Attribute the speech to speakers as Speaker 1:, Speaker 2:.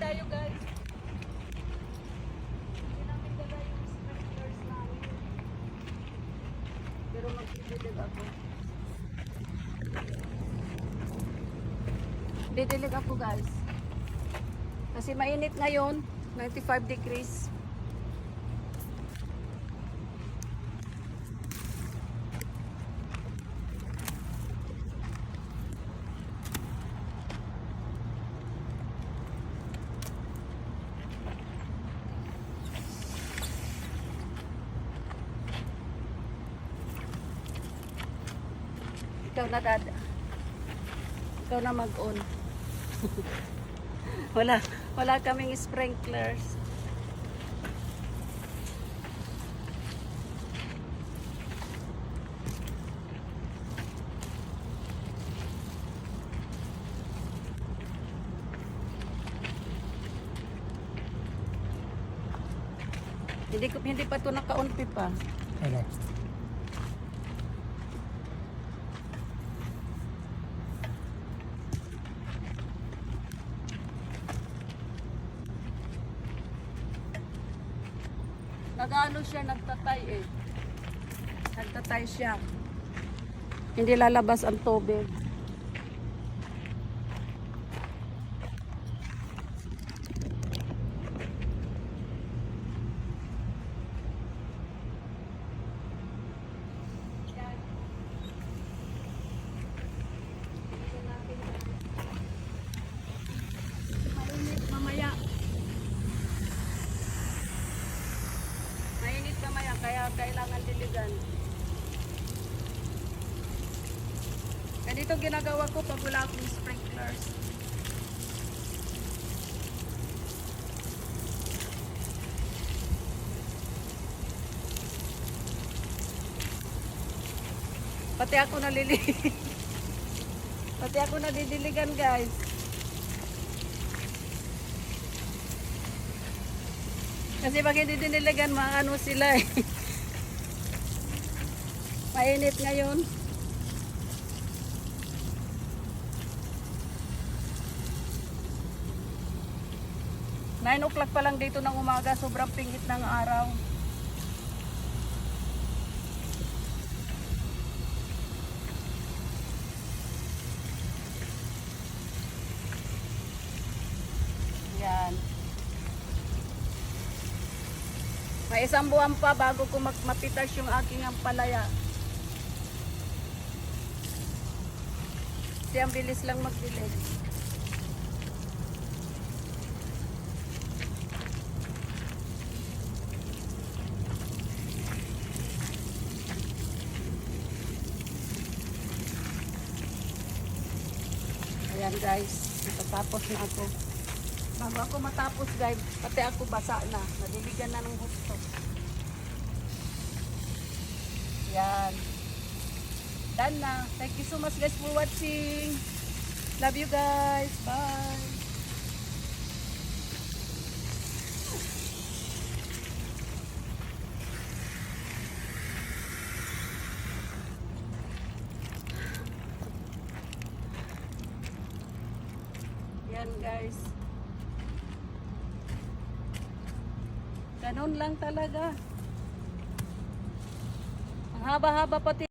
Speaker 1: tayo guys. Hindi namin dala yung sprinklers namin. Pero magdidilig ako. Didilig ako guys. Kasi mainit ngayon. 95 degrees. Ikaw na dad. Ikaw na mag-on. wala kaming sprinklers. Hindi pa to naka-on pa.
Speaker 2: Ano?
Speaker 1: Nag-ano siya, nagtatay eh. Nagtatay siya. Hindi lalabas ang tubig. Mainit mamaya. Mainit mamaya, kaya kailangan diligan. Ganito ginagawa ko pag wala akong sprinklers. Pati ako nalililig. Pati ako nadidiligan guys. Kasi pag hindi diniligan, maano sila eh. Mainit ngayon. 9 o'clock pa lang dito ng umaga, sobrang pingit ng araw. Yan. May isang buwan pa bago ko mapitas yung aking ampalaya. Kasi ang bilis lang magdilig. Ayan guys, natatapos na ako. Bago ako matapos guys, pati ako basa na. Nadiligan na ng gusto. Yan. Done na. Thank you so much guys for watching. Love you guys. Bye. Yan guys. Ganun lang talaga. Ang haba-haba pati.